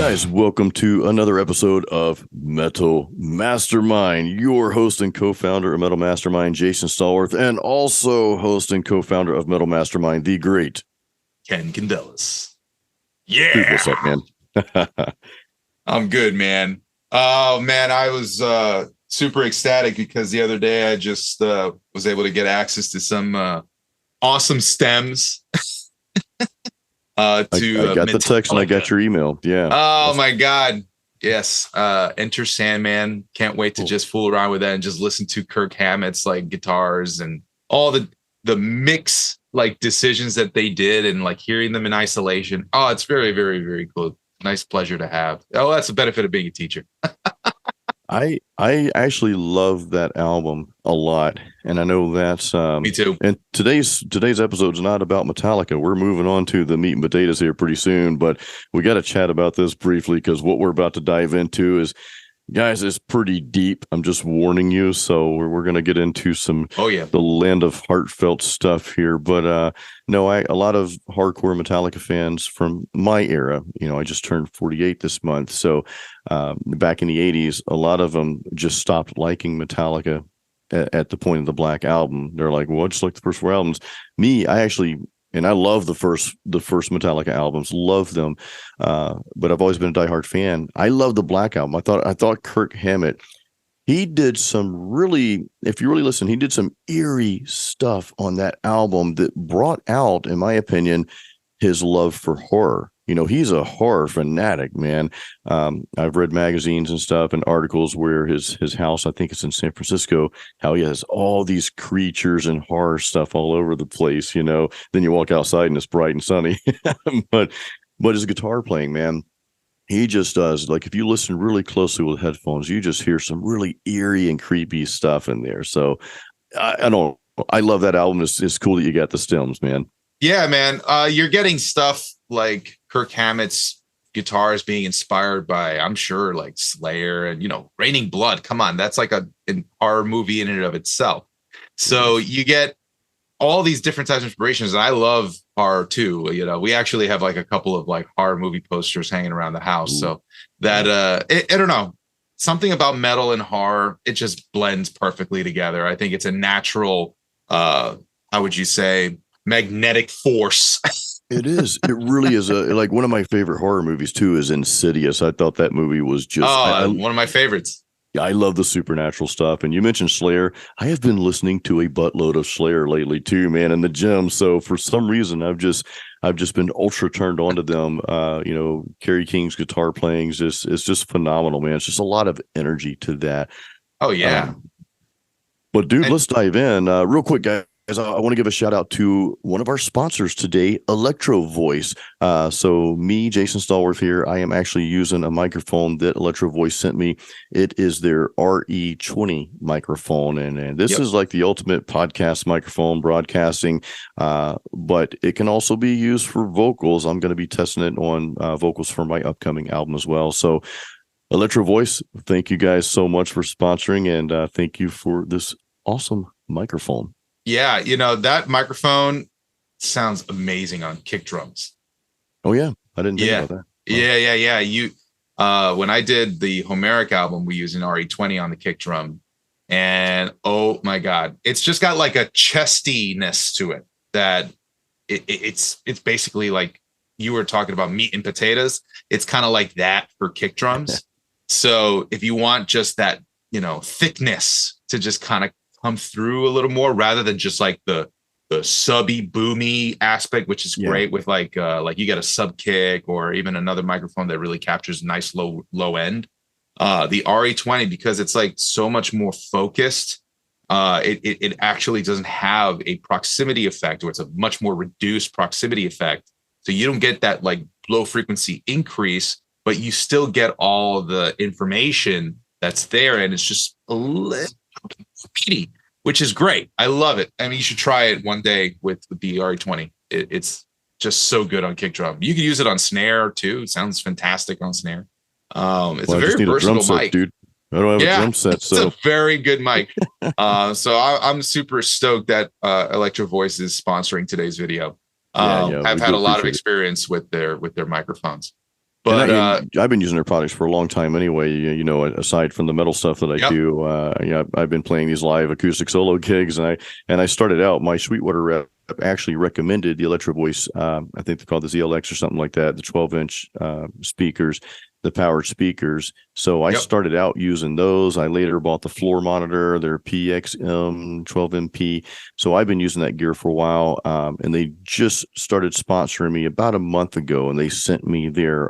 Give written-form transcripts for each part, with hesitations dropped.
Guys, welcome to another episode of Metal Mastermind. Your host and co-founder of Metal Mastermind, Jason Stallworth, and also host and co-founder of Metal Mastermind, the great Ken Candelas. Dude, what's up, man? I'm good, man. Oh man, I was super ecstatic because the other day I just was able to get access to some awesome stems. I got the text and I got your email. Yeah. Oh my God. Yes. Enter Sandman. Can't wait to just fool around with that and just listen to Kirk Hammett's like guitars and all the mix like decisions that they did and like hearing them in isolation. Oh, it's very, very, very cool. Nice pleasure to have. Oh, that's the benefit of being a teacher. I actually love that album a lot, and I know that's Me too. And today's episode is not about Metallica. We're moving on to the meat and potatoes here pretty soon, but we got to chat about this briefly because what we're about to dive into is, guys, it's pretty deep. I'm just warning you. So we're going to get into some the land of heartfelt stuff here. But no, a lot of hardcore Metallica fans from my era, I just turned 48 this month. So back in the 80s, a lot of them just stopped liking Metallica at the point of the Black Album. They're like, well, I just like the first four albums. Me, and I love the first Metallica albums, love them. But I've always been a diehard fan. I love the Black Album. I thought Kirk Hammett, he did some really, if you really listen, he did some eerie stuff on that album that brought out, in my opinion, his love for horror. He's a horror fanatic, man. I've read magazines and stuff and articles where his house, I think it's in San Francisco, how he has all these creatures and horror stuff all over the place. Then you walk outside and it's bright and sunny. but his guitar playing, man, he just does. Like, if you listen really closely with headphones, you just hear some really eerie and creepy stuff in there. So I love that album. It's cool that you got the stems, man. Yeah, man. You're getting stuff like Kirk Hammett's guitars being inspired by, I'm sure, like Slayer and, Raining Blood. Come on, that's like an horror movie in and of itself. So you get all these different types of inspirations. And I love horror too. We actually have like a couple of like horror movie posters hanging around the house. Ooh. So that I don't know. Something about metal and horror, it just blends perfectly together. I think it's a natural, how would you say, magnetic force. It is. It really is. Like, one of my favorite horror movies too is Insidious. I thought that movie was just one of my favorites. I love the supernatural stuff. And you mentioned Slayer. I have been listening to a buttload of Slayer lately too, man, in the gym. So for some reason, I've just been ultra turned on to them. Kerry King's guitar playing is just phenomenal, man. It's just a lot of energy to that. Oh yeah. But dude, let's dive in real quick, guys. I want to give a shout out to one of our sponsors today, Electro Voice. So me, Jason Stallworth here, I am actually using a microphone that Electro Voice sent me. It is their RE20 microphone. And this is like the ultimate podcast microphone broadcasting, but it can also be used for vocals. I'm going to be testing it on vocals for my upcoming album as well. So Electro Voice, thank you guys so much for sponsoring, and thank you for this awesome microphone. Yeah, that microphone sounds amazing on kick drums. Oh yeah, I didn't think about that. Wow. Yeah. You, when I did the Homeric album, we used an RE20 on the kick drum, and oh my God, it's just got like a chestiness to it that it's basically like you were talking about meat and potatoes. It's kind of like that for kick drums. So if you want just that, thickness to just kind of come through a little more rather than just like the subby boomy aspect, which is great with like you get a sub kick or even another microphone that really captures nice low end. The RE20, because it's like so much more focused, it actually doesn't have a proximity effect, or it's a much more reduced proximity effect. So you don't get that like low frequency increase, but you still get all the information that's there, and it's just a little speedy, which is great. I love it. I mean, you should try it one day with the RE20. It's just so good on kick drum. You can use it on snare too. It sounds fantastic on snare. It's a very versatile mic, dude. I don't have a drum set, so it's a very good mic. So I'm super stoked that Electro Voice is sponsoring today's video. I've had a lot of experience with their microphones. But and I've been using their products for a long time anyway. Aside from the metal stuff that I yep. do, I've been playing these live acoustic solo gigs, and I started out. My Sweetwater rep actually recommended the Electro Voice. I think they call the ZLX or something like that. The 12-inch speakers, the powered speakers. So I Yep. started out using those. I later bought the floor monitor, their PXM 12MP. So I've been using that gear for a while, and they just started sponsoring me about a month ago, and they sent me their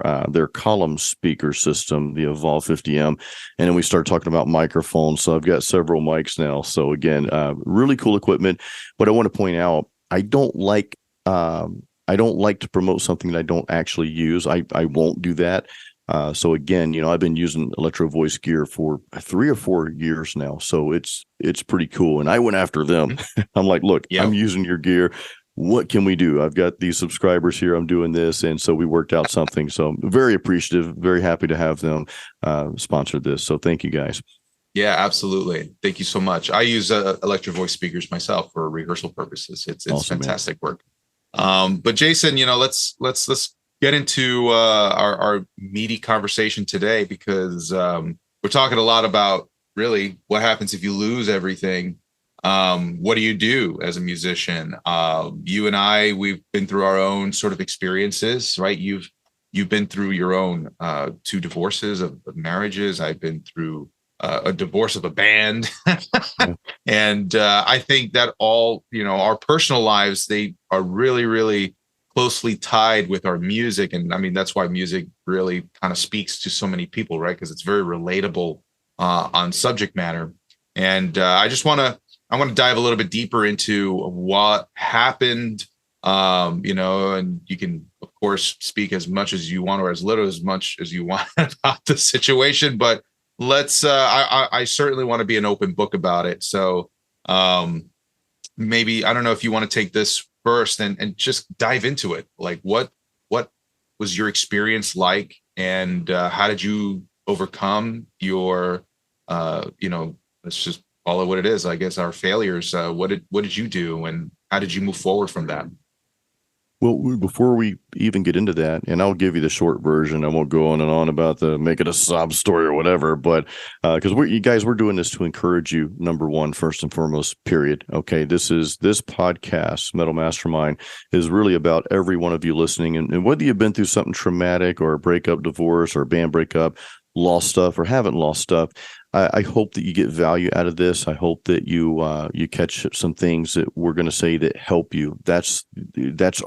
column speaker system, the Evolve 50M, and then we started talking about microphones. So I've got several mics now. So again, really cool equipment. But I want to point out, I don't like to promote something that I don't actually use. I won't do that. So again, I've been using Electro Voice gear for 3 or 4 years now. So it's pretty cool. And I went after them. I'm like, look, Yep. I'm using your gear. What can we do? I've got these subscribers here. I'm doing this. And so we worked out something. So very appreciative, very happy to have them sponsor this. So thank you guys. Yeah, absolutely. Thank you so much. I use Electro Voice speakers myself for rehearsal purposes. It's Awesome, fantastic work. But Jason, let's get into our meaty conversation today, because we're talking a lot about really what happens if you lose everything. What do you do as a musician? You and I, we've been through our own sort of experiences, right? You've been through your own 2 divorces of marriages. I've been through a divorce of a band. And I think that all, our personal lives, they are really, really closely tied with our music. And I mean, that's why music really kind of speaks to so many people, right? Because it's very relatable on subject matter. And I want to dive a little bit deeper into what happened, and you can, of course, speak as much as you want or as little as much as you want about the situation, but let's I certainly want to be an open book about it. So maybe, I don't know if you want to take this first and just dive into it. Like what was your experience like, and how did you overcome your let's just call it what it is, I guess, our failures. What did you do, and how did you move forward from that? Well, before we even get into that, and I'll give you the short version, I won't go on and on about make it a sob story or whatever, but because we're doing this to encourage you, number one, first and foremost, period. Okay, this podcast, Metal Mastermind, is really about every one of you listening, and whether you've been through something traumatic or a breakup, divorce, or a band breakup, lost stuff or haven't lost stuff, I hope that you get value out of this. I hope that you catch some things that we're going to say that help you. That's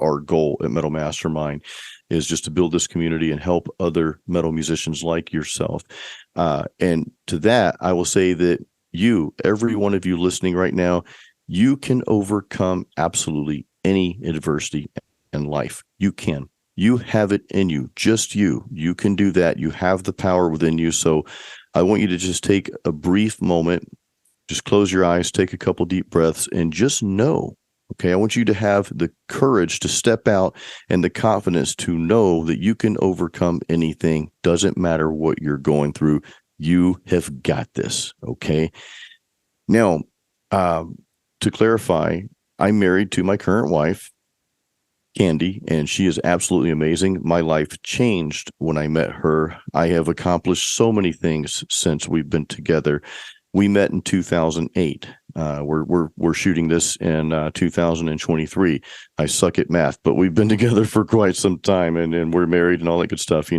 our goal at Metal Mastermind, is just to build this community and help other metal musicians like yourself. And to that, I will say that every one of you listening right now, you can overcome absolutely any adversity in life. You can. You have it in you, just you. You can do that. You have the power within you. So I want you to just take a brief moment, just close your eyes, take a couple deep breaths, and just know, okay, I want you to have the courage to step out and the confidence to know that you can overcome anything. Doesn't matter what you're going through. You have got this, okay? Now, to clarify, I'm married to my current wife, Candy, and she is absolutely amazing. My life changed when I met her. I have accomplished so many things since we've been together. We met in 2008. We're shooting this in 2023. I suck at math, but we've been together for quite some time, and we're married and all that good stuff,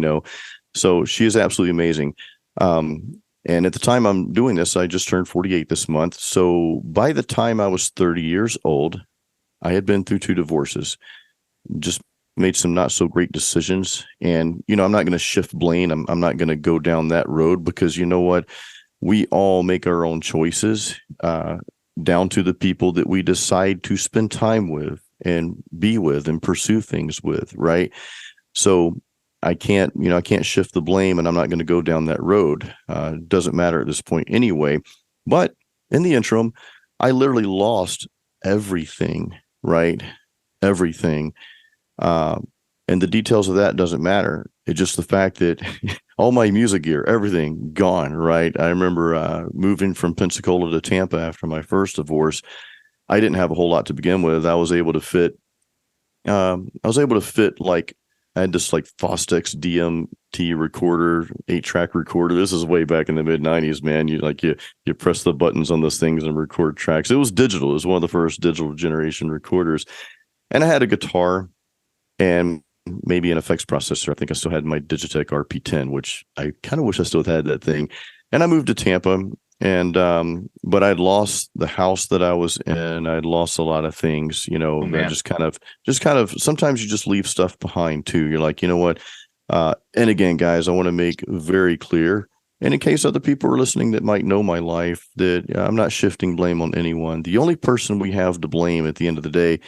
So she is absolutely amazing. And at the time I'm doing this, I just turned 48 this month. So by the time I was 30 years old, I had been through 2 divorces. Just made some not so great decisions. And, I'm not going to shift blame. I'm not going to go down that road, because you know what? We all make our own choices, down to the people that we decide to spend time with and be with and pursue things with. Right. So I can't shift the blame, and I'm not going to go down that road. Doesn't matter at this point anyway. But in the interim, I literally lost everything, right? Everything. And the details of that doesn't matter. It's just the fact that all my music gear, everything gone, right? I remember moving from Pensacola to Tampa after my first divorce. I didn't have a whole lot to begin with. I was able to fit like I had this like Fostex DMT recorder, 8-track recorder. This is way back in the mid '90s, man. You press the buttons on those things and record tracks. It was digital. It was one of the first digital generation recorders. And I had a guitar and maybe an effects processor. I think I still had my Digitech RP10, which I kind of wish I still had that thing. And I moved to Tampa, and but I'd lost the house that I was in. I'd lost a lot of things, man. just kind of sometimes you just leave stuff behind too. You're like, you know what? And again, guys, I want to make very clear, and in case other people are listening that might know my life, that I'm not shifting blame on anyone. The only person we have to blame at the end of the day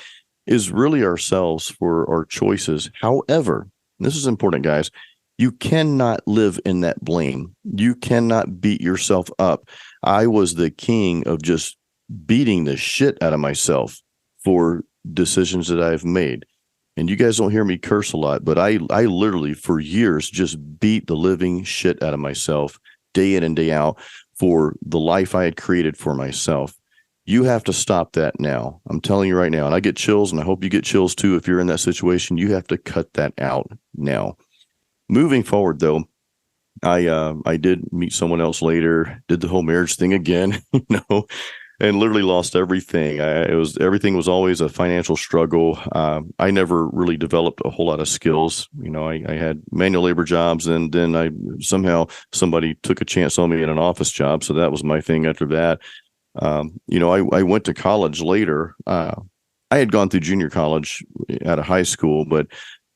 is really ourselves for our choices. However, this is important, guys. You cannot live in that blame. You cannot beat yourself up. I was the king of just beating the shit out of myself for decisions that I've made. And you guys don't hear me curse a lot, but I literally for years just beat the living shit out of myself day in and day out for the life I had created for myself. You have to stop that now. I'm telling you right now. And I get chills, and I hope you get chills too if you're in that situation. You have to cut that out now. Moving forward, though, I did meet someone else later, did the whole marriage thing again, and literally lost everything. Everything was always a financial struggle. I never really developed a whole lot of skills. I had manual labor jobs, and then somebody took a chance on me in an office job. So that was my thing after that. I went to college later. I had gone through junior college out of high school, but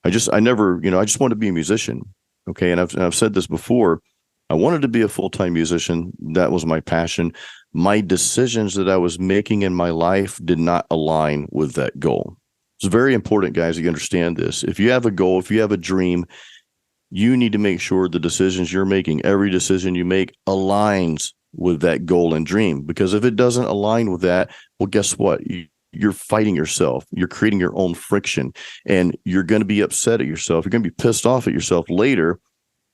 I just wanted to be a musician. Okay. And I've said this before. I wanted to be a full-time musician. That was my passion. My decisions that I was making in my life did not align with that goal. It's very important, guys, that you understand this. If you have a goal, if you have a dream, you need to make sure the decisions you're making, every decision you make, aligns with that goal and dream. Because if it doesn't align with that, well, guess what? You're fighting yourself. You're creating your own friction, and you're going to be upset at yourself. You're going to be pissed off at yourself later.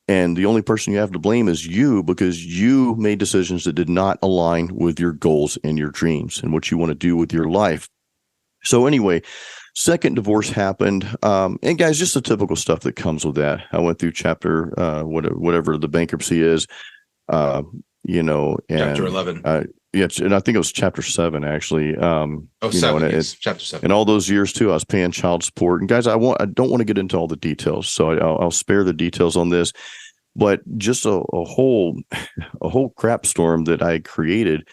And the only person you have to blame is you, because you made decisions that did not align with your goals and your dreams and what you want to do with your life. So anyway, second divorce happened. And guys, just the typical stuff that comes with that. I went through chapter, whatever the bankruptcy is, and chapter 11. Yeah, and I think it was chapter 7 actually. Chapter 7. And all those years too, I was paying child support. And guys, I don't want to get into all the details, so I'll spare the details on this. But just a whole crap storm that I created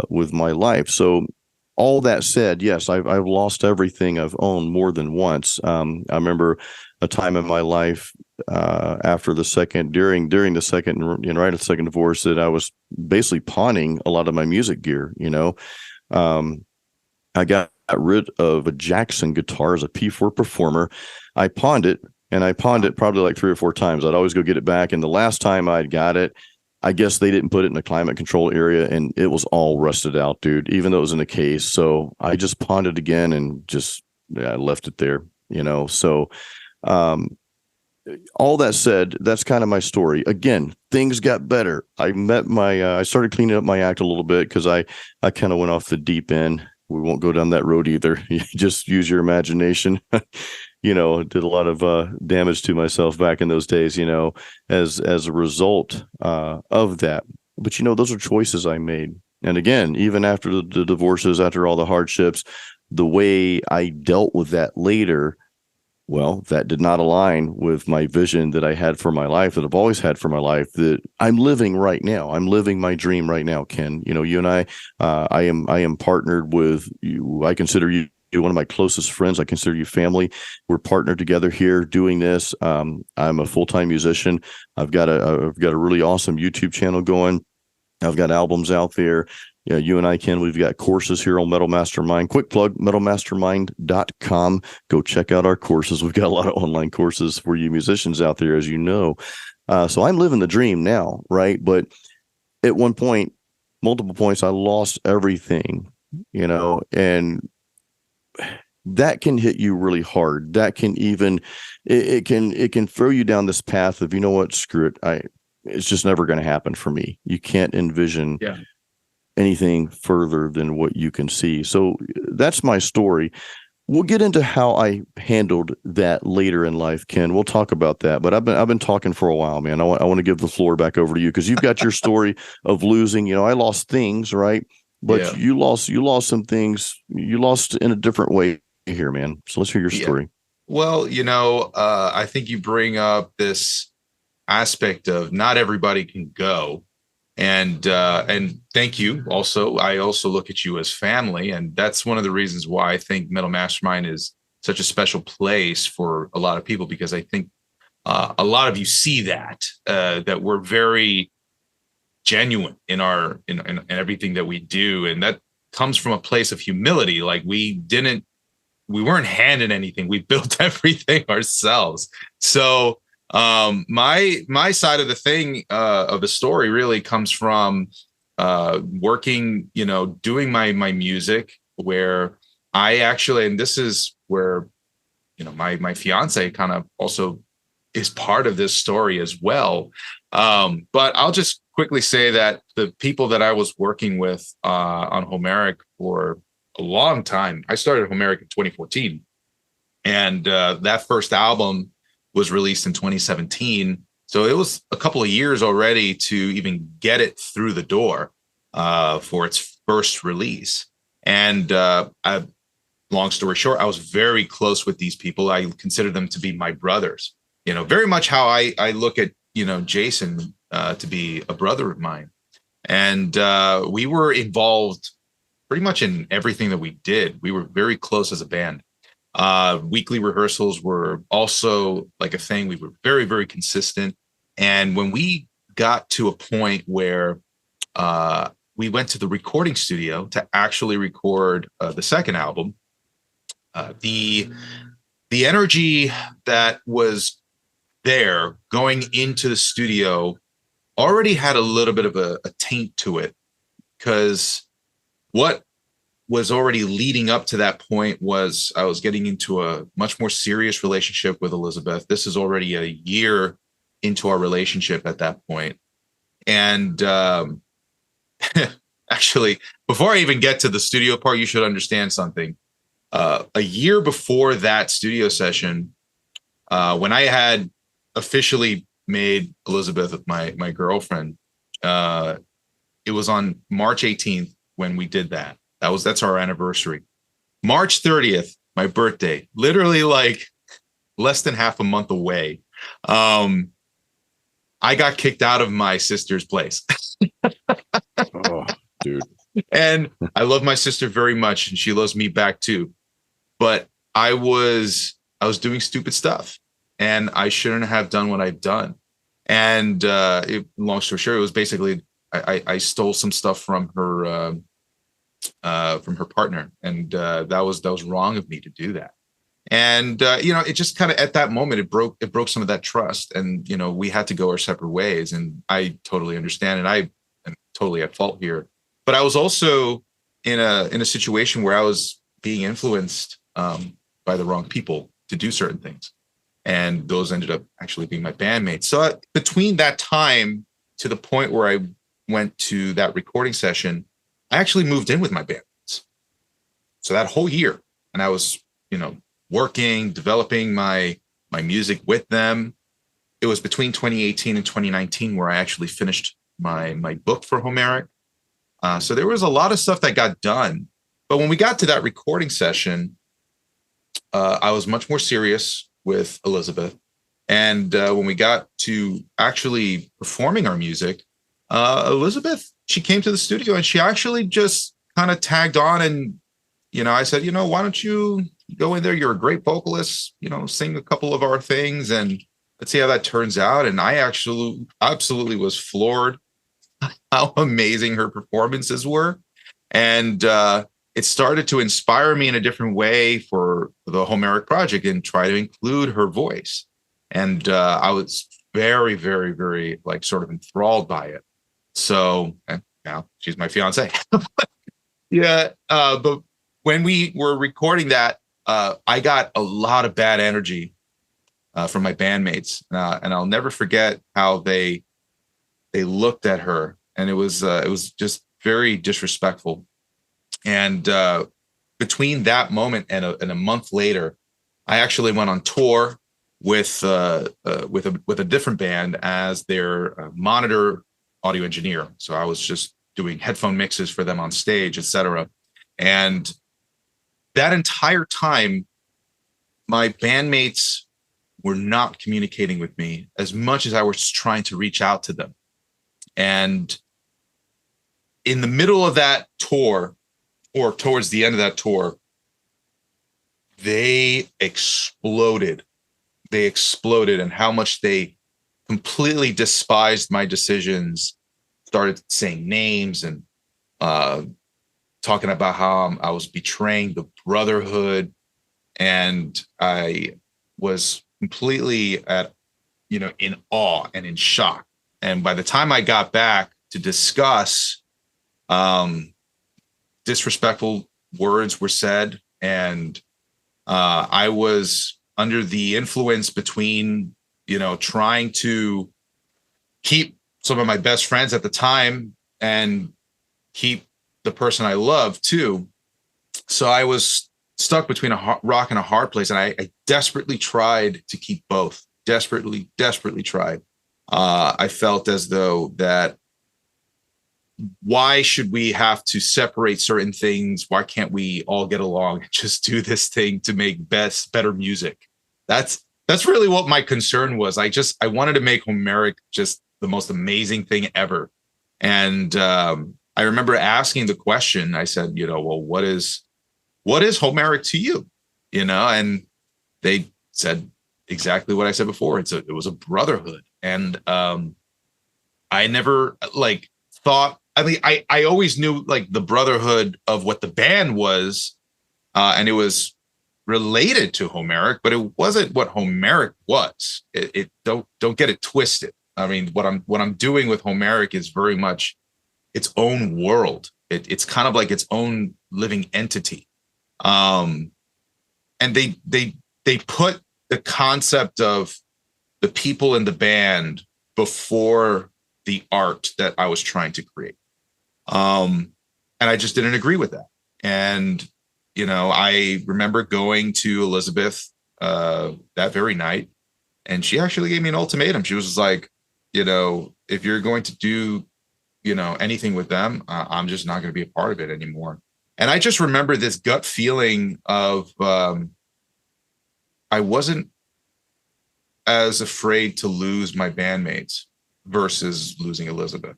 with my life. So all that said, yes, I've lost everything I've owned more than once. I remember a time in my life after the second, during the second, right at the second divorce, that I was basically pawning a lot of my music gear. I got rid of a Jackson guitar as a P4 performer. I pawned it, and I pawned it probably like 3 or 4 times. I'd always go get it back. And the last time I got it, I guess they didn't put it in a climate control area, and it was all rusted out, dude, even though it was in a case. So I just pawned it again and just left it there, So all that said, that's kind of my story. Again, things got better. I started cleaning up my act a little bit because I kind of went off the deep end. We won't go down that road either. You just use your imagination. Did a lot of damage to myself back in those days, as a result of that. But, those are choices I made. And again, even after the divorces, after all the hardships, the way I dealt with that later, well, that did not align with my vision that I had for my life, that I've always had for my life, that I'm living right now. I'm living my dream right now, Ken. You and I am partnered with you. I consider you one of my closest friends. I consider you family. We're partnered together here doing this. I'm a full-time musician. I've got a really awesome YouTube channel going. I've got albums out there. You and I, Ken, we've got courses here on Metal Mastermind. Quick plug, metalmastermind.com. Go check out our courses. We've got a lot of online courses for you musicians out there, as you know. So I'm living the dream now, right? But at one point, multiple points, I lost everything, and that can hit you really hard. That can even, it can throw you down this path of, what, screw it. It's just never going to happen for me. You can't envision anything further than what you can see. So that's my story. we'll get into how I handled that later in life, Ken. We'll talk about that. But I've been talking for a while, man. I want to give the floor back over to you because you've got your story of losing. You know, I lost things, right? But Yeah. you lost some things. You lost in a different way here, man. So let's hear your Yeah. story. Well, I think you bring up this aspect of not everybody can go. And thank you. Also, I also look at you as family, and that's one of the reasons why I think Metal Mastermind is such a special place for a lot of people, because I think a lot of you see that we're very genuine in our in everything that we do, and that comes from a place of humility. Like we weren't handed anything. We built everything ourselves. So my side of the thing of the story really comes from working, doing my music, where I actually, and this is where my fiance kind of also is part of this story as well. But I'll just quickly say that the people that I was working with on Homeric for a long time. I started Homeric in 2014, and that first album was released in 2017. So it was a couple of years already to even get it through the door for its first release. And long story short, I was very close with these people. I consider them to be my brothers. Very much how I look at Jason to be a brother of mine. And we were involved pretty much in everything that we did. We were very close as a band. Weekly rehearsals were also like a thing. We were very, very consistent. And when we got to a point where we went to the recording studio to actually record the second album, the energy that was there going into the studio already had a little bit of a taint to it, because what was already leading up to that point was I was getting into a much more serious relationship with Elizabeth. This is already a year into our relationship at that point. And actually, before I even get to the studio part, you should understand something. A year before that studio session, when I had officially made Elizabeth my girlfriend, it was on March 18th when we did that. That's our anniversary. March 30th, my birthday, literally like less than half a month away. I got kicked out of my sister's place. Oh, dude. And I love my sister very much, and she loves me back too. But I was doing stupid stuff, and I shouldn't have done what I've done. And long story short, it was basically I stole some stuff from her partner, and that was wrong of me to do that. And it just kind of at that moment it broke some of that trust, and we had to go our separate ways. And I totally understand, and I am totally at fault here. But I was also in a situation where I was being influenced by the wrong people to do certain things, and those ended up actually being my bandmates. So between that time to the point where I went to that recording session, I actually moved in with my bandmates. So that whole year, and I was, working, developing my music with them. It was between 2018 and 2019 where I actually finished my book for Homeric. So there was a lot of stuff that got done. But when we got to that recording session, I was much more serious with Elizabeth. And when we got to actually performing our music, Elizabeth, she came to the studio and she actually just kind of tagged on. And, I said, why don't you go in there? You're a great vocalist, sing a couple of our things and let's see how that turns out. And I actually absolutely was floored how amazing her performances were. And it started to inspire me in a different way for the Homeric project and try to include her voice. And I was very, very, very sort of enthralled by it. So now she's my fiance. Yeah. But when we were recording that, I got a lot of bad energy from my bandmates. And I'll never forget how they looked at her. And it was just very disrespectful. And between that moment and a month later, I actually went on tour with a different band as their monitor audio engineer. So I was just doing headphone mixes for them on stage, etc. And that entire time, my bandmates were not communicating with me as much as I was trying to reach out to them. And in the middle of that tour, or towards the end of that tour, they exploded. They exploded, and how much they completely despised my decisions, started saying names and talking about how I was betraying the brotherhood. And I was completely in awe and in shock. And by the time I got back to discuss, disrespectful words were said, and I was under the influence between, trying to keep some of my best friends at the time and keep the person I love too. So I was stuck between a rock and a hard place, and I desperately tried to keep both. Desperately tried. I felt as though that, why should we have to separate certain things? Why can't we all get along and just do this thing to make better music? That's really what my concern was. I wanted to make Homeric just the most amazing thing ever. And I remember asking the question. I said, well, what is Homeric to you? And they said exactly what I said before. It was a brotherhood. And I never thought, I mean, I always knew the brotherhood of what the band was, and it was related to Homeric, but it wasn't what Homeric was. It don't get it twisted. I mean, what I'm doing with Homeric is very much its own world. It's kind of like its own living entity. And they put the concept of the people in the band before the art that I was trying to create. And I just didn't agree with that. And, I remember going to Elizabeth that very night, and she actually gave me an ultimatum. She was just like, if you're going to do, anything with them, I'm just not going to be a part of it anymore. And I just remember this gut feeling of I wasn't as afraid to lose my bandmates versus losing Elizabeth.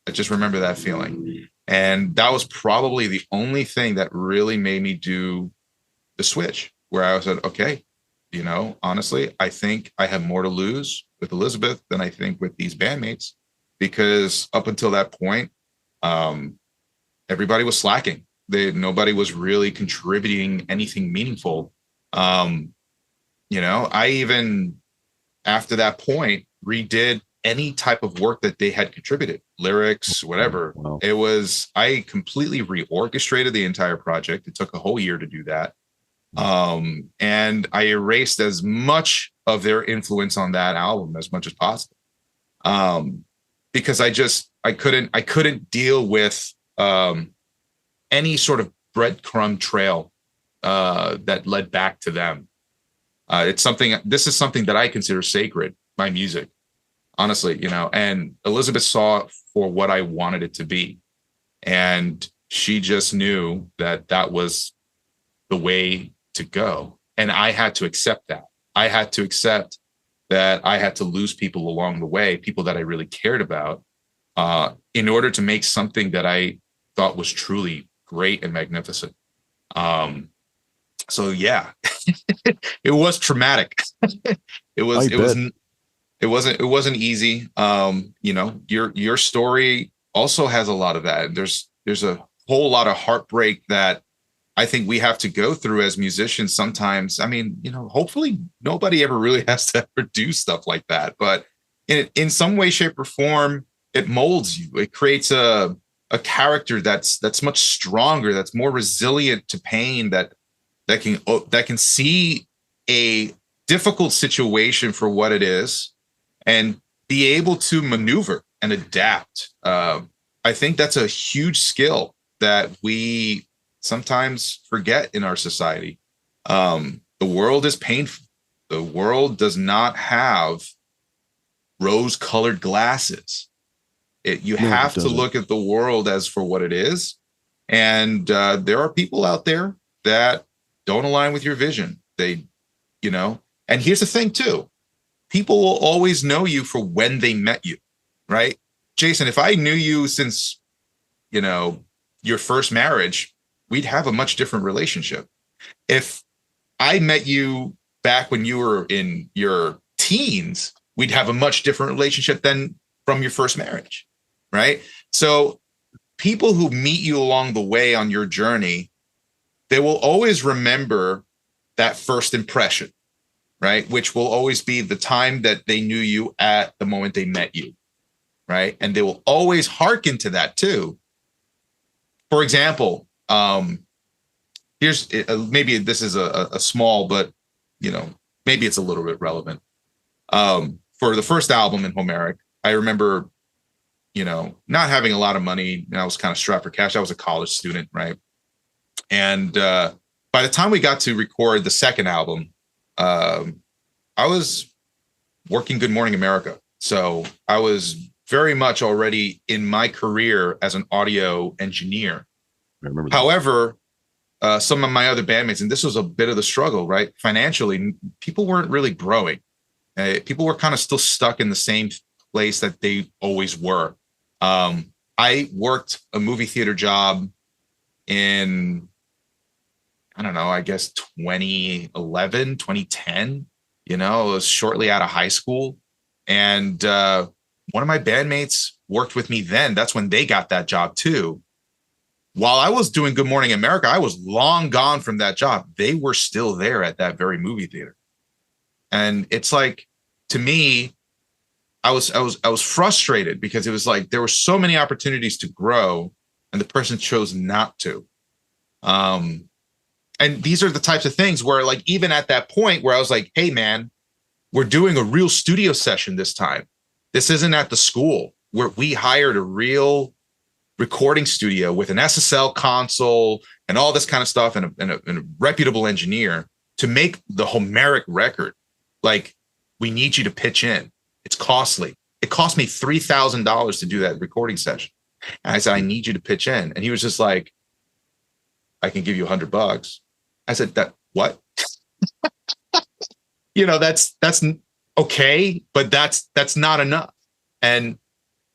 I just remember that feeling. And that was probably the only thing that really made me do the switch, where I said, okay, honestly, I think I have more to lose with Elizabeth than I think with these bandmates, because up until that point, everybody was slacking. Nobody was really contributing anything meaningful. I even, after that point, redid any type of work that they had contributed, lyrics, whatever. Wow. I completely reorchestrated the entire project. It took a whole year to do that. And I erased as much of their influence on that album as much as possible. Because I couldn't deal with any sort of breadcrumb trail that led back to them. This is something that I consider sacred, my music, honestly, and Elizabeth saw it for what I wanted it to be. And she just knew that that was the way to go. And I had to accept that. I had to accept that I had to lose people along the way, people that I really cared about, in order to make something that I thought was truly great and magnificent. So yeah, it was traumatic. It wasn't easy. Your story also has a lot of that. There's a whole lot of heartbreak that I think we have to go through as musicians sometimes. I mean, hopefully nobody ever really has to ever do stuff like that, but in some way, shape, or form, it molds you. It creates a character that's much stronger, that's more resilient to pain, that can see a difficult situation for what it is and be able to maneuver and adapt. I think that's a huge skill that we sometimes forget in our society. The world is painful. The world does not have rose-colored glasses. You No, it have to doesn't. look at the world as for what it is. And there are people out there that don't align with your vision. They, and here's the thing too. People will always know you for when they met you, right? Jason, if I knew you since, your first marriage, we'd have a much different relationship. If I met you back when you were in your teens, we'd have a much different relationship than from your first marriage, right? So people who meet you along the way on your journey, they will always remember that first impression, right? Which will always be the time that they knew you at the moment they met you, right? And they will always hearken to that too. For example, here's maybe this is a small, but maybe it's a little bit relevant. For the first album in Homeric, I remember, not having a lot of money, and I was kind of strapped for cash. I was a college student, right? And by the time we got to record the second album, I was working Good Morning America, so I was very much already in my career as an audio engineer. I remember that. However, some of my other bandmates, and this was a bit of the struggle, right? Financially, people weren't really growing. People were kind of still stuck in the same place that they always were. I worked a movie theater job in, I don't know, I guess 2011, 2010. It was shortly out of high school. And one of my bandmates worked with me then. That's when they got that job too. While I was doing Good Morning America, I was long gone from that job. They were still there at that very movie theater. And it's like, to me, I was frustrated because it was like there were so many opportunities to grow and the person chose not to. And these are the types of things where, like, even at that point where I was like, hey man, we're doing a real studio session this time. This isn't at the school where we hired a real recording studio with an SSL console and all this kind of stuff and a reputable engineer to make the Homeric record. Like, we need you to pitch in. It's costly. It cost me $3,000 to do that recording session. And I said, I need you to pitch in. And he was just like, I can give you $100. I said, that what? That's okay, but that's not enough. And,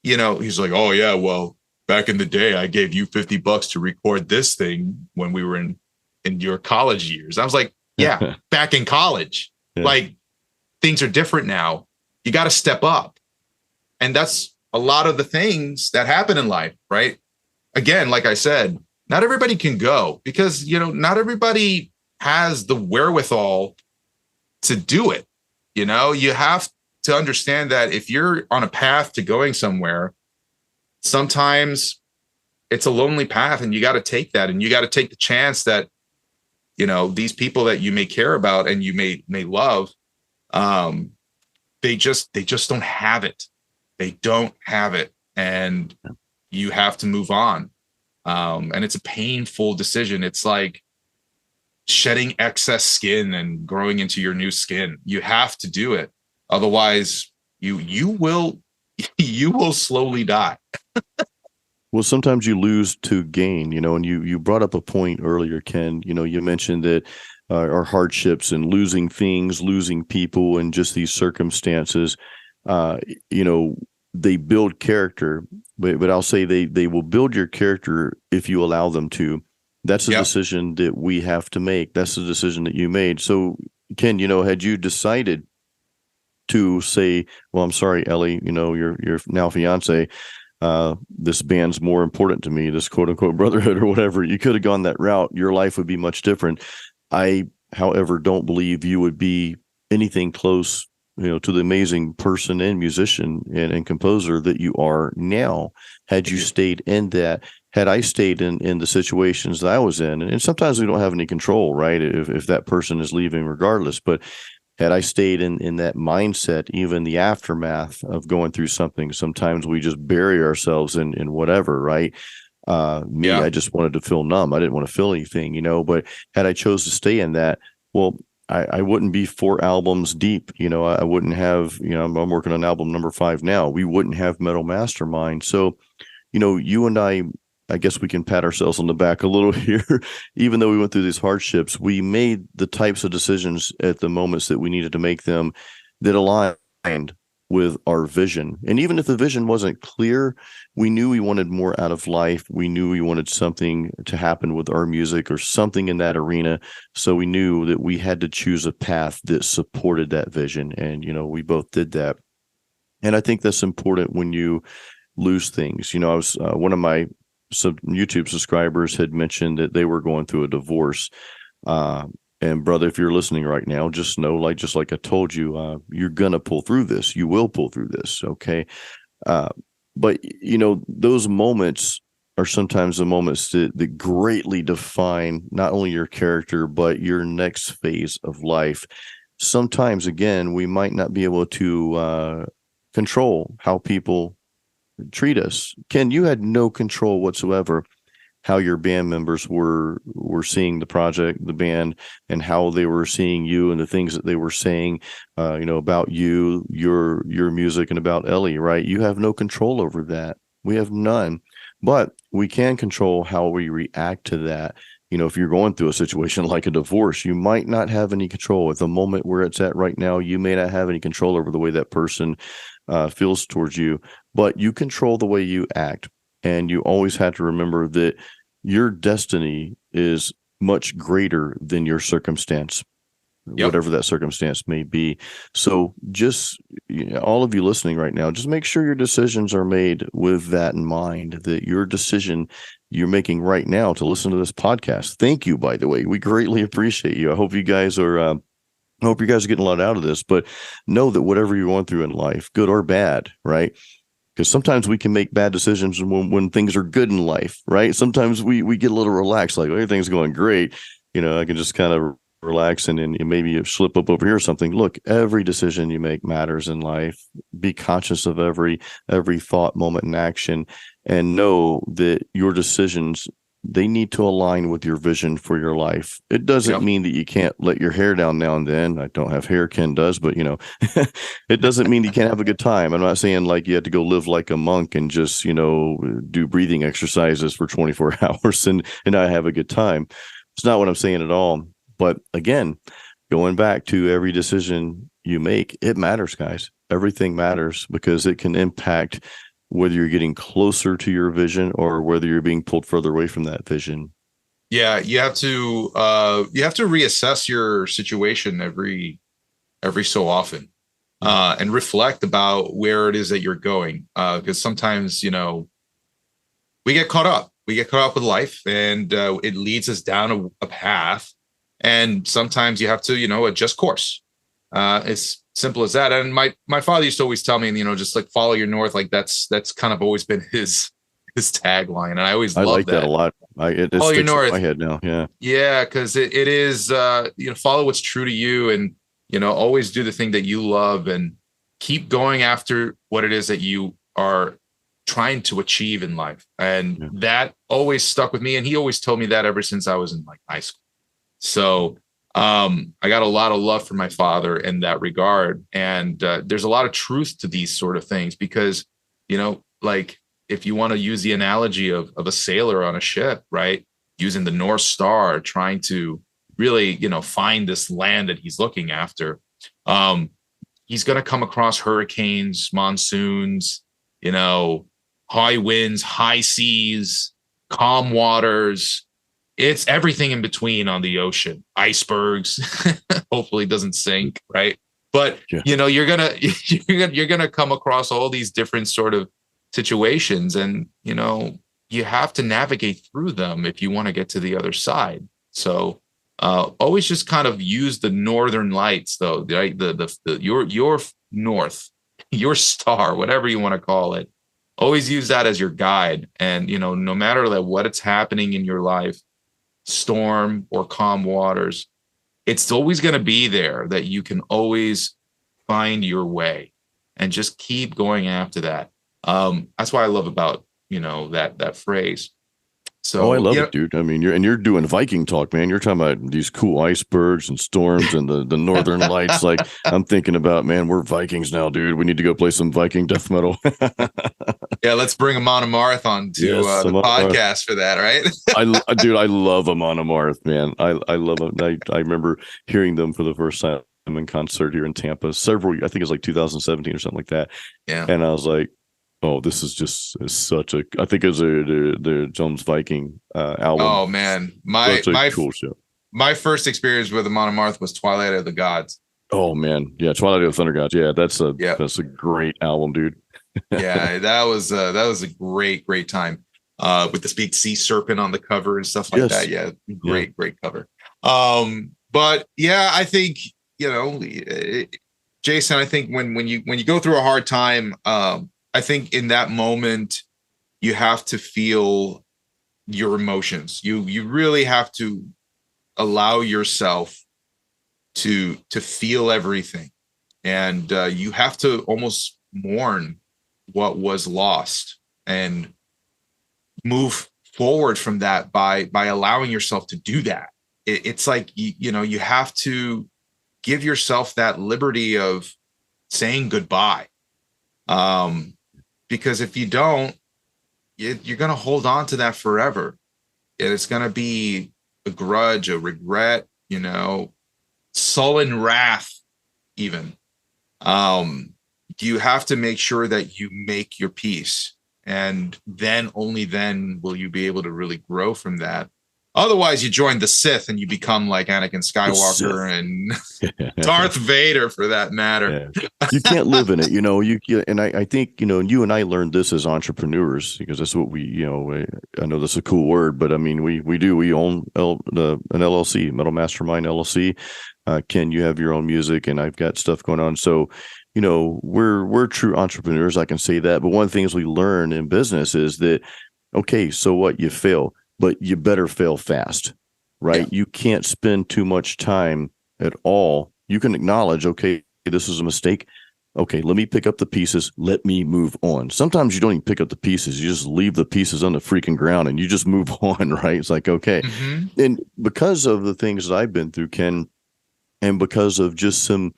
he's like, oh yeah, well, back in the day, I gave you $50 to record this thing when we were in your college years. I was like, yeah, back in college, Yeah. like, things are different now. You got to step up. And that's a lot of the things that happen in life, right? Again, like I said, not everybody can go because, not everybody has the wherewithal to do it. You have to understand that if you're on a path to going somewhere, sometimes it's a lonely path and you got to take that, and you got to take the chance that, these people that you may care about and you may love, they just don't have it. They don't have it. And you have to move on. And it's a painful decision. It's like shedding excess skin and growing into your new skin. You have to do it. Otherwise you will slowly die. Well, sometimes you lose to gain, and you brought up a point earlier, Ken. You mentioned that our hardships and losing things, losing people, and just these circumstances, they build character. But I'll say they will build your character if you allow them to. That's a decision that we have to make. That's the decision that you made. So, Ken, had you decided to say, well, I'm sorry, Ellie, your now fiance, this band's more important to me, this quote unquote brotherhood or whatever, you could have gone that route. Your life would be much different. I, however, don't believe you would be anything close, to the amazing person and musician and composer that you are now. Had you stayed in that, had I stayed in the situations that I was in, and sometimes we don't have any control, right? If that person is leaving regardless, but had I stayed in that mindset, even the aftermath of going through something, sometimes we just bury ourselves in whatever, right? Me, Yeah. I just wanted to feel numb. I didn't want to feel anything, but had I chose to stay in that, well, I wouldn't be 4 albums deep. I wouldn't have, I'm working on album number 5 now. We wouldn't have Metal Mastermind. So, you and I guess we can pat ourselves on the back a little here. Even though we went through these hardships, we made the types of decisions at the moments that we needed to make them that aligned with our vision. And even if the vision wasn't clear, we knew we wanted more out of life. We knew we wanted something to happen with our music or something in that arena. So we knew that we had to choose a path that supported that vision. And, we both did that. And I think that's important when you lose things. I was one of my YouTube subscribers had mentioned that they were going through a divorce. And brother, if you're listening right now, just know, just like I told you, you're gonna pull through this. You will pull through this, okay? But those moments are sometimes the moments that greatly define not only your character but your next phase of life. Sometimes, again, we might not be able to control how people treat us. Ken, you had no control whatsoever how your band members were seeing the project, the band, and how they were seeing you and the things that they were saying, about you, your music, and about Ellie. Right? You have no control over that. We have none, but we can control how we react to that. If you're going through a situation like a divorce, you might not have any control. At the moment where it's at right now, you may not have any control over the way that person feels towards you, but you control the way you act. And you always have to remember that your destiny is much greater than your circumstance, whatever that circumstance may be. So just all of you listening right now, just make sure your decisions are made with that in mind, that your decision you're making right now to listen to this podcast. Thank you, by the way. We greatly appreciate you. I hope you guys are getting a lot out of this, but know that whatever you're going through in life, good or bad, right? Because sometimes we can make bad decisions when things are good in life, right? Sometimes we get a little relaxed, like, everything's going great. I can just kind of relax and maybe you slip up over here or something. Look, every decision you make matters in life. Be conscious of every thought, moment, and action, and know that your decisions, they need to align with your vision for your life. It doesn't mean that you can't let your hair down now and then. I don't have hair, Ken does, but it doesn't mean you can't have a good time. I'm not saying like you have to go live like a monk and just, do breathing exercises for 24 hours and not have a good time. It's not what I'm saying at all. But again, going back to every decision you make, it matters, guys. Everything matters because it can impact whether you're getting closer to your vision or whether you're being pulled further away from that vision. Yeah, you have to reassess your situation every so often, and reflect about where it is that you're going. Because sometimes, we get caught up. We get caught up with life, and it leads us down a path. And sometimes you have to, adjust course. It's simple as that. And my father used to always tell me, just like follow your north. Like that's kind of always been his tagline, and I like that a lot. It follow your sticks in north. my head now. Yeah, because it is follow what's true to you, and always do the thing that you love, and keep going after what it is that you are trying to achieve in life. And that always stuck with me, and he always told me that ever since I was in like high school. So I got a lot of love for my father in that regard. And there's a lot of truth to these sort of things because, like if you want to use the analogy of a sailor on a ship, right? Using the North Star, trying to really, find this land that he's looking after. He's going to come across hurricanes, monsoons, high winds, high seas, calm waters. It's everything in between on the ocean, icebergs, hopefully it doesn't sink. Right. But, you're going to come across all these different sort of situations and, you have to navigate through them if you want to get to the other side. So always just kind of use the northern lights though, right? Your north, your star, whatever you want to call it. Always use that as your guide. And, no matter what it's happening in your life, storm or calm waters, it's always going to be there that you can always find your way and just keep going after that. That's what I love about, that phrase. Oh, I So love yeah, it, dude. I mean, you're doing Viking talk, man. You're talking about these cool icebergs and storms and the northern lights. Like I'm thinking about, man, we're Vikings now, dude. We need to go play some Viking death metal. yeah, let's bring a Marathon to Yes, the podcast for that, right? dude, I love them on a Marth, man. I love them. I remember hearing them for the first time in concert here in Tampa. I think it was like 2017 or something like that. Yeah. And I was like, oh, this is just such a. I think it was the Jones Viking album. Oh man, my Such a my cool show. my first experience with the Monomarth was Twilight of the Gods. Oh man, yeah, Twilight of the Thunder Gods. Yeah, Yeah, that's a great album, dude. yeah, that was a great time. With this big sea serpent on the cover and stuff like Yes. that. Yeah, Yeah. great cover. But yeah, I think Jason. I think when you go through a hard time, I think in that moment you have to feel your emotions. You really have to allow yourself to feel everything, and you have to almost mourn what was lost and move forward from that by allowing yourself to do that. It's like you have to give yourself that liberty of saying goodbye, because if you don't, you're going to hold on to that forever, and it's going to be a grudge, a regret, sullen wrath even. You have to make sure that you make your peace, and then only then will you be able to really grow from that. Otherwise, you join the Sith and you become like Anakin Skywalker and Darth Vader, for that matter. Yeah. You can't live in it, and I think, you and I learned this as entrepreneurs, because that's what I know that's a cool word, but I mean, we own an LLC, Metal Mastermind LLC. Ken, you have your own music and I've got stuff going on. So, we're true entrepreneurs. I can say that. But one of the things we learn in business is that, okay, so what? You fail, but you better fail fast, right? Yeah. You can't spend too much time at all. You can acknowledge, okay, this is a mistake. Okay, let me pick up the pieces. Let me move on. Sometimes you don't even pick up the pieces. You just leave the pieces on the freaking ground and you just move on, right? It's like, okay. Mm-hmm. And because of the things that I've been through, Ken, and because of just some,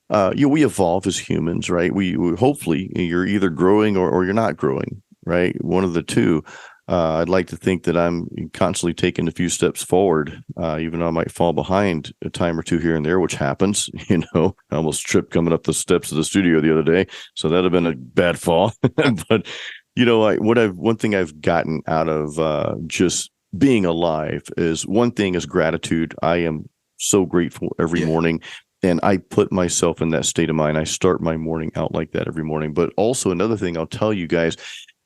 we evolve as humans, right? We hopefully you're either growing or you're not growing, right? One of the two. I'd like to think that I'm constantly taking a few steps forward, even though I might fall behind a time or two here and there, which happens. I almost tripped coming up the steps of the studio the other day, so that'd have been a bad fall. But one thing I've gotten out of just being alive is one thing is gratitude. I am so grateful every morning. And I put myself in that state of mind. I start my morning out like that every morning. But also another thing I'll tell you guys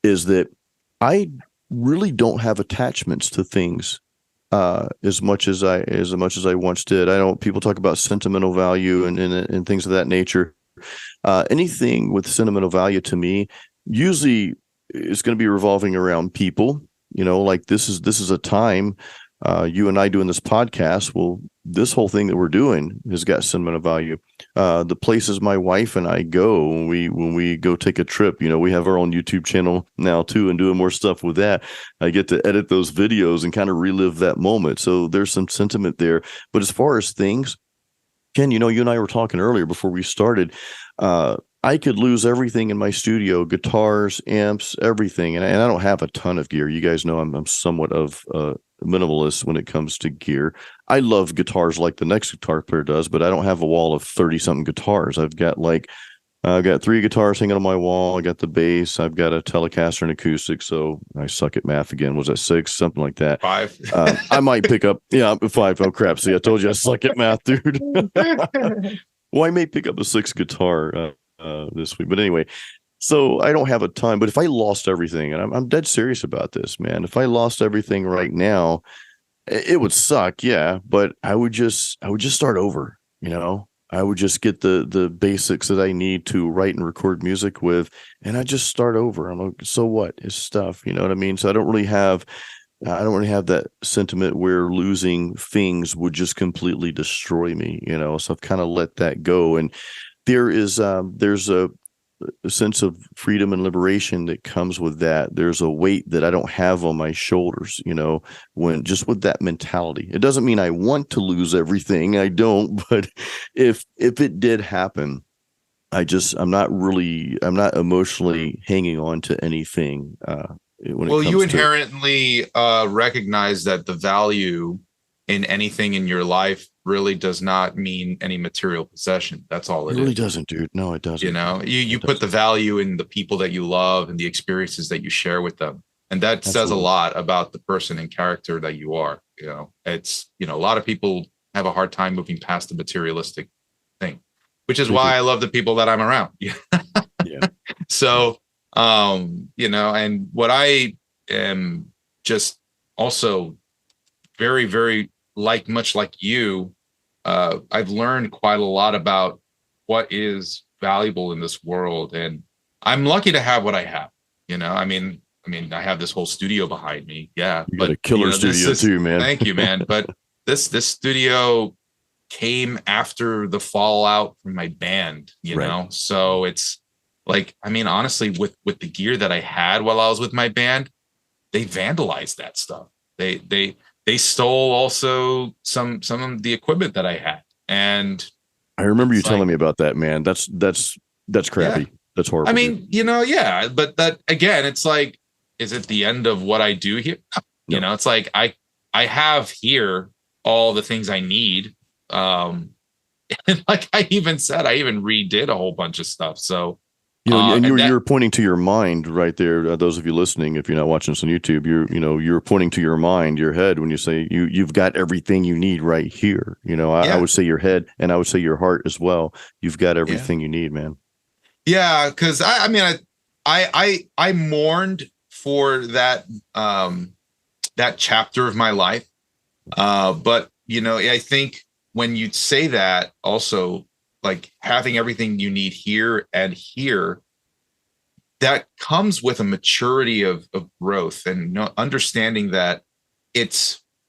is that I really don't have attachments to things as much as I once did. People talk about sentimental value and things of that nature. Anything with sentimental value to me usually is going to be revolving around people. Like this is a time. You and I doing this podcast, well, this whole thing that we're doing has got sentimental value. The places my wife and I go when we go take a trip, we have our own YouTube channel now too, and doing more stuff with that. I get to edit those videos and kind of relive that moment. So there's some sentiment there. But as far as things, Ken, you and I were talking earlier before we started. I could lose everything in my studio, guitars, amps, everything. And I don't have a ton of gear. You guys know I'm somewhat of minimalist when it comes to gear. I love guitars like the next guitar player does, but I don't have a wall of 30-something guitars. I've got 3 guitars hanging on my wall. I got the bass. I've got a Telecaster and acoustic. So I suck at math again. Was that 6? Something like that. 5. I might pick up, 5. Oh, crap. See, I told you I suck at math, dude. Well, I may pick up a 6th guitar this week. But anyway, so I don't have a ton. But if I lost everything, and I'm dead serious about this, man. If I lost everything right now, it would suck, yeah. But I would just start over, I would just get the basics that I need to write and record music with, and I just start over. I'm like, so what? It's stuff, you know what I mean? So I don't really have that sentiment where losing things would just completely destroy me, So I've kind of let that go. And there's a a sense of freedom and liberation that comes with that. There's a weight that I don't have on my shoulders, when just with that mentality. It doesn't mean I want to lose everything. I don't, but if it did happen, I'm not emotionally hanging on to anything when it Well, you comes to. inherently recognize that the value in anything in your life really does not mean any material possession. That's all It it really is. doesn't, dude. No, it doesn't. You put the value in the people that you love and the experiences that you share with them. And that says a Absolutely. lot about the person and character that you are. It's, a lot of people have a hard time moving past the materialistic thing, which is They do. why I love the people that I'm around. Yeah. So, and what I am just also very, very much like you, I've learned quite a lot about what is valuable in this world. And I'm lucky to have what I have. I have this whole studio behind me. Yeah. You got But a killer studio too, man. thank you, man. But this studio came after the fallout from my band, Right. So it's like, honestly, with the gear that I had while I was with my band, they vandalized that stuff. They stole also some of the equipment that I had. And I remember you it's telling like, me about that, man. That's yeah. crappy. That's horrible, dude. Yeah, but that again, it's like, is it the end of what I do here? No. It's like I have here all the things I need. And like I even said, I even redid a whole bunch of stuff. So And and you're that pointing to your mind right there. Those of you listening, if you're not watching this on YouTube, you're pointing to your mind, your head when you say you've got everything you need right here. I yeah, would say your head, and I would say your heart as well. You've got yeah. everything you need, man. Yeah, because I mourned for that chapter of my life. But I think when you say that, also like having everything you need here and here, that comes with a maturity of growth and understanding that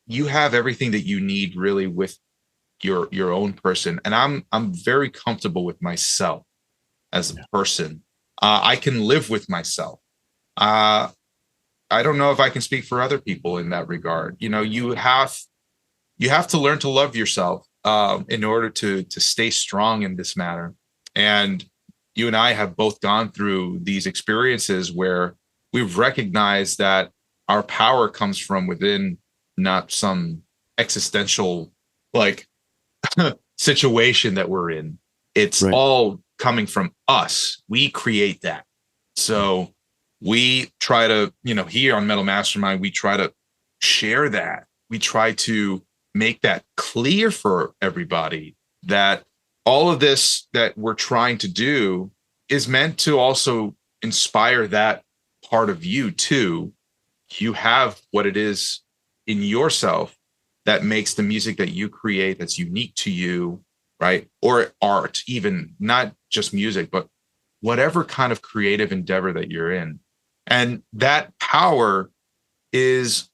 you have everything that you need really with your own person. And I'm very comfortable with myself as a person. I can live with myself. I don't know if I can speak for other people in that regard. You have to learn to love yourself in order to stay strong in this matter. And you and I have both gone through these experiences where we've recognized that our power comes from within, not some existential like situation that we're in. It's Right. all coming from us. We create that. So we try to, here on Metal Mastermind, we try to share that. We try to make that clear for everybody that all of this that we're trying to do is meant to also inspire that part of you too. You have what it is in yourself that makes the music that you create that's unique to you, right? Or art, even not just music, but whatever kind of creative endeavor that you're in. And that power is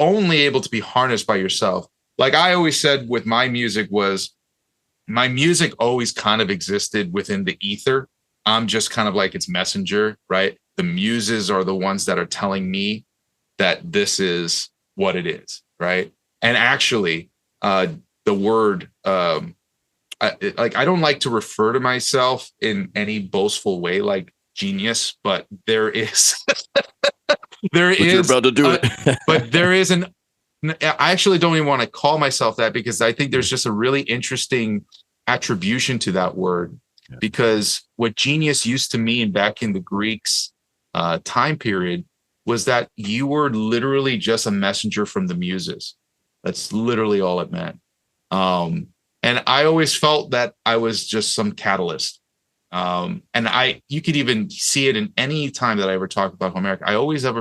only able to be harnessed by yourself. Like I always said with my music always kind of existed within the ether. I'm just kind of like its messenger, right? The muses are the ones that are telling me that this is what it is, right? And actually, the word, I don't like to refer to myself in any boastful way like genius, but there is, there But you're is, about to do it. but there is an, I actually don't even want to call myself that because I think there's just a really interesting attribution to that word. Yeah. Because what genius used to mean back in the Greeks time period was that you were literally just a messenger from the muses. That's literally all it meant. And I always felt that I was just some catalyst. And you could even see it in any time that I ever talked about Homeric. I always had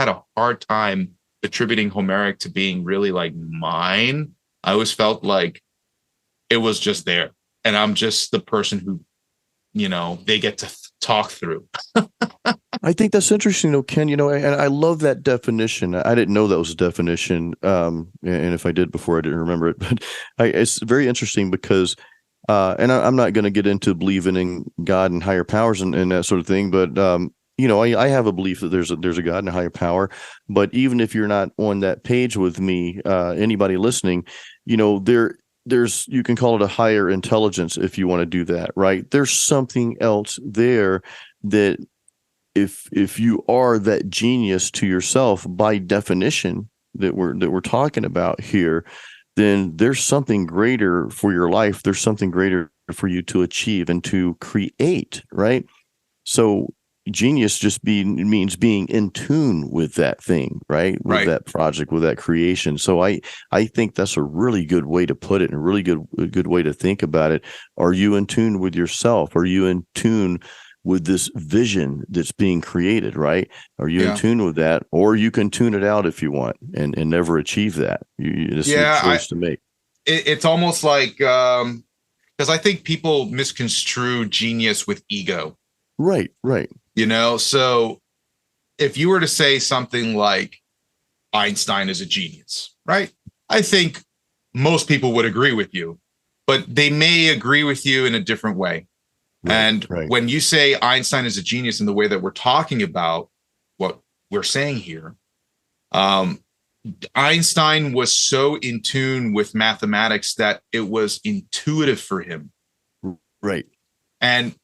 a hard time attributing Homeric to being really like mine. I always felt like it was just there. And I'm just the person who, they get to talk through. I think that's interesting, though, Ken. And I love that definition. I didn't know that was a definition, and if I did before, I didn't remember it. But it's very interesting because And I'm not going to get into believing in God and higher powers and that sort of thing, but I have a belief that there's a God and a higher power. But even if you're not on that page with me, anybody listening, there's you can call it a higher intelligence if you want to do that, right? There's something else there that if you are that genius to yourself by definition that we're talking about here, then there's something greater for your life. There's something greater for you to achieve and to create, right? So genius means being in tune with that thing, right? With Right. that project, with that creation. So I think that's a really good way to put it and a good way to think about it. Are you in tune with yourself? Are you in tune with this vision that's being created, right? Are you in tune with that? Or you can tune it out if you want and never achieve that. It's your choice to make. It's almost like, because I think people misconstrue genius with ego. Right. So if you were to say something like Einstein is a genius, right? I think most people would agree with you, but they may agree with you in a different way. And when you say Einstein is a genius in the way that we're talking about what we're saying here, Einstein was so in tune with mathematics that it was intuitive for him. Right. And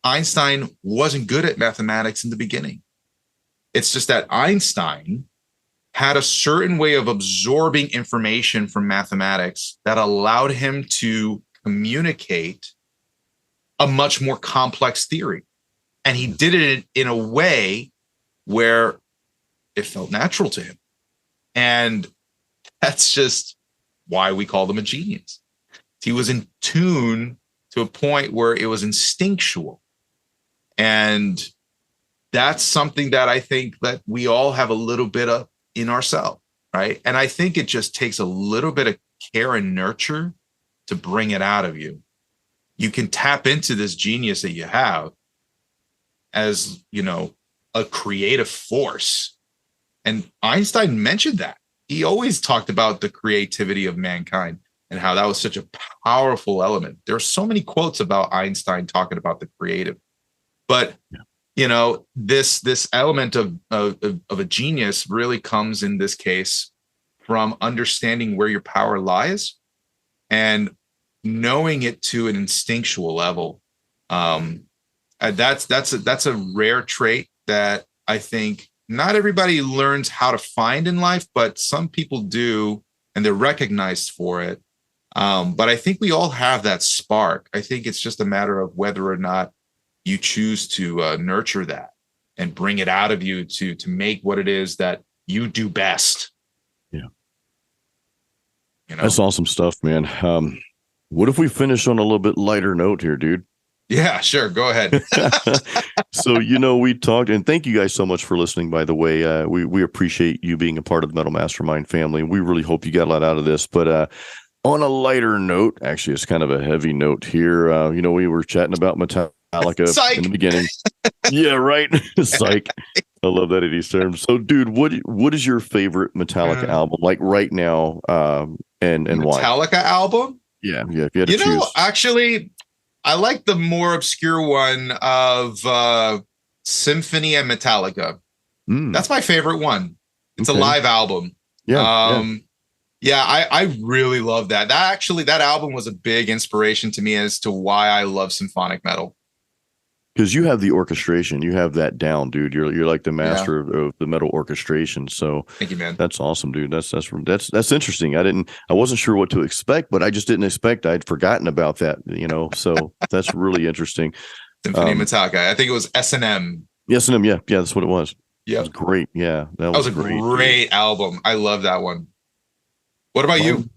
Einstein wasn't good at mathematics in the beginning. It's just that Einstein had a certain way of absorbing information from mathematics that allowed him to communicate a much more complex theory. And he did it in a way where it felt natural to him. And that's just why we call him a genius. He was in tune to a point where it was instinctual. And that's something that I think that we all have a little bit of in ourselves, right? And I think it just takes a little bit of care and nurture to bring it out of you. You can tap into this genius that you have as, a creative force. And Einstein mentioned that. He always talked about the creativity of mankind and how that was such a powerful element. There are so many quotes about Einstein talking about the creative. But, this element of a genius really comes in this case from understanding where your power lies and knowing it to an instinctual level. That's a rare trait that I think not everybody learns how to find in life, but some people do, and they're recognized for it. But I think we all have that spark. I think it's just a matter of whether or not you choose to nurture that and bring it out of you to make what it is that you do best. Yeah. That's awesome stuff, man. What if we finish on a little bit lighter note here, dude? Yeah, sure. Go ahead. So, we talked, and thank you guys so much for listening, by the way. We appreciate you being a part of the Metal Mastermind family. We really hope you got a lot out of this. But on a lighter note, actually, it's kind of a heavy note here. We were chatting about Metallica Psych. in the beginning. Yeah, right. Psych. I love that 80s term. So, dude, what is your favorite Metallica album, like right now, and why? Metallica album? Yeah. If you had to choose. Actually, I like the more obscure one of Symphony and Metallica. That's my favorite one. It's a live album. Yeah. I really love that. That album was a big inspiration to me as to why I love symphonic metal. Because you have the orchestration, you have that down, dude. You're like the master of the metal orchestration. So thank you, man. That's awesome, dude. That's interesting. I wasn't sure what to expect, but I just didn't expect. I'd forgotten about that. So that's really interesting. Symphony Metallica. I think it was S&M. S&M. Yeah, that's what it was. Yeah, it was great. Yeah, that was a great album. I love that one. What about you?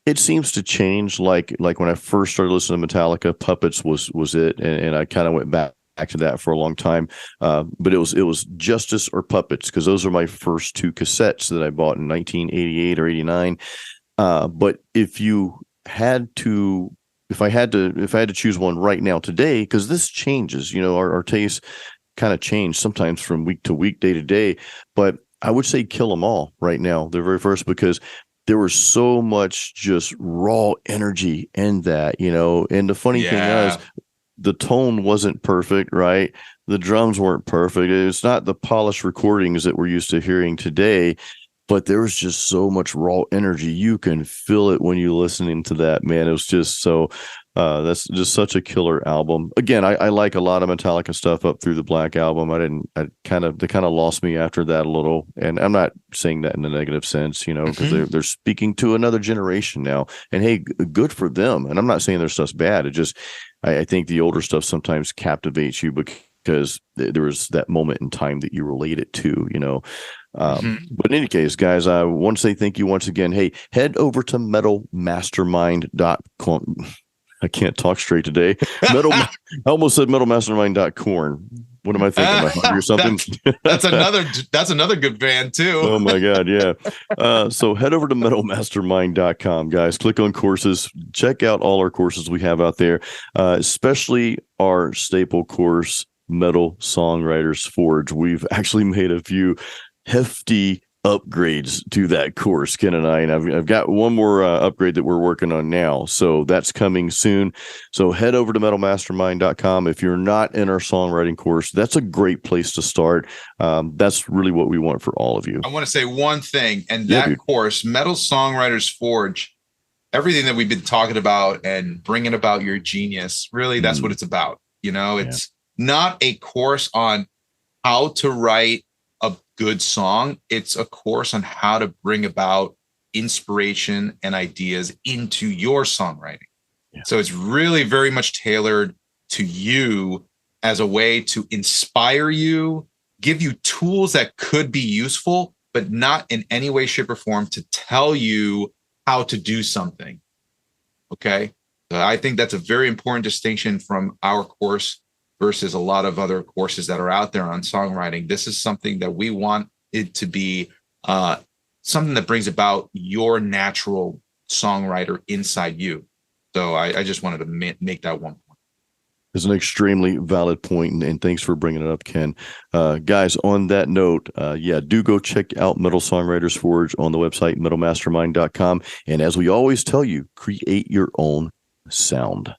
It seems to change. Like when I first started listening to Metallica, Puppets was it, and I kind of went back to that for a long time. But it was Justice or Puppets, because those are my first two cassettes that I bought in 1988 or 89. But if I had to choose one right now today, because this changes, our tastes kind of change sometimes from week to week, day to day, but I would say Kill 'Em All right now, the very first, because there was so much just raw energy in that, you know. And the funny thing is, Yeah. the tone wasn't perfect, right? The drums weren't perfect. It's not the polished recordings that we're used to hearing today, but there was just so much raw energy. You can feel it when you're listening to that, man. It was just so that's just such a killer album. Again, I like a lot of Metallica stuff up through the Black Album. They kind of lost me after that a little. And I'm not saying that in a negative sense, you know, because Mhm. they're speaking to another generation now. And hey, good for them. And I'm not saying their stuff's bad. It just I think the older stuff sometimes captivates you because there was that moment in time that you relate it to, you know. Mhm. But in any case, guys, I want to say thank you once again. Hey, head over to metalmastermind.com. I can't talk straight today. Metal, I almost said metalmastermind.corn. What am I thinking? Am I hungry or something? That's another good band too. Oh my God, yeah. So head over to metalmastermind.com, guys. Click on courses. Check out all our courses we have out there, especially our staple course, Metal Songwriters Forge. We've actually made a few hefty upgrades to that course, Ken and I, and I've got one more upgrade that we're working on now, so that's coming soon. So head over to metalmastermind.com. If you're not in our songwriting course, that's a great place to start. That's really what we want for all of you. I want to say one thing, and Yeah, that dude. course, Metal Songwriters Forge, everything that we've been talking about and bringing about your genius, really, that's what it's about. You know, Yeah. it's not a course on how to write a good song. It's a course on how to bring about inspiration and ideas into your songwriting. Yeah. So it's really very much tailored to you as a way to inspire you, give you tools that could be useful, but not in any way, shape, or form to tell you how to do something. Okay. I think that's a very important distinction from our course versus a lot of other courses that are out there on songwriting. This is something that we want it to be something that brings about your natural songwriter inside you. So I just wanted to make that one point. Is an extremely valid point, and thanks for bringing it up, Ken. Guys, on that note, yeah, do go check out Metal Songwriters Forge on the website, metalmastermind.com. And as we always tell you, create your own sound.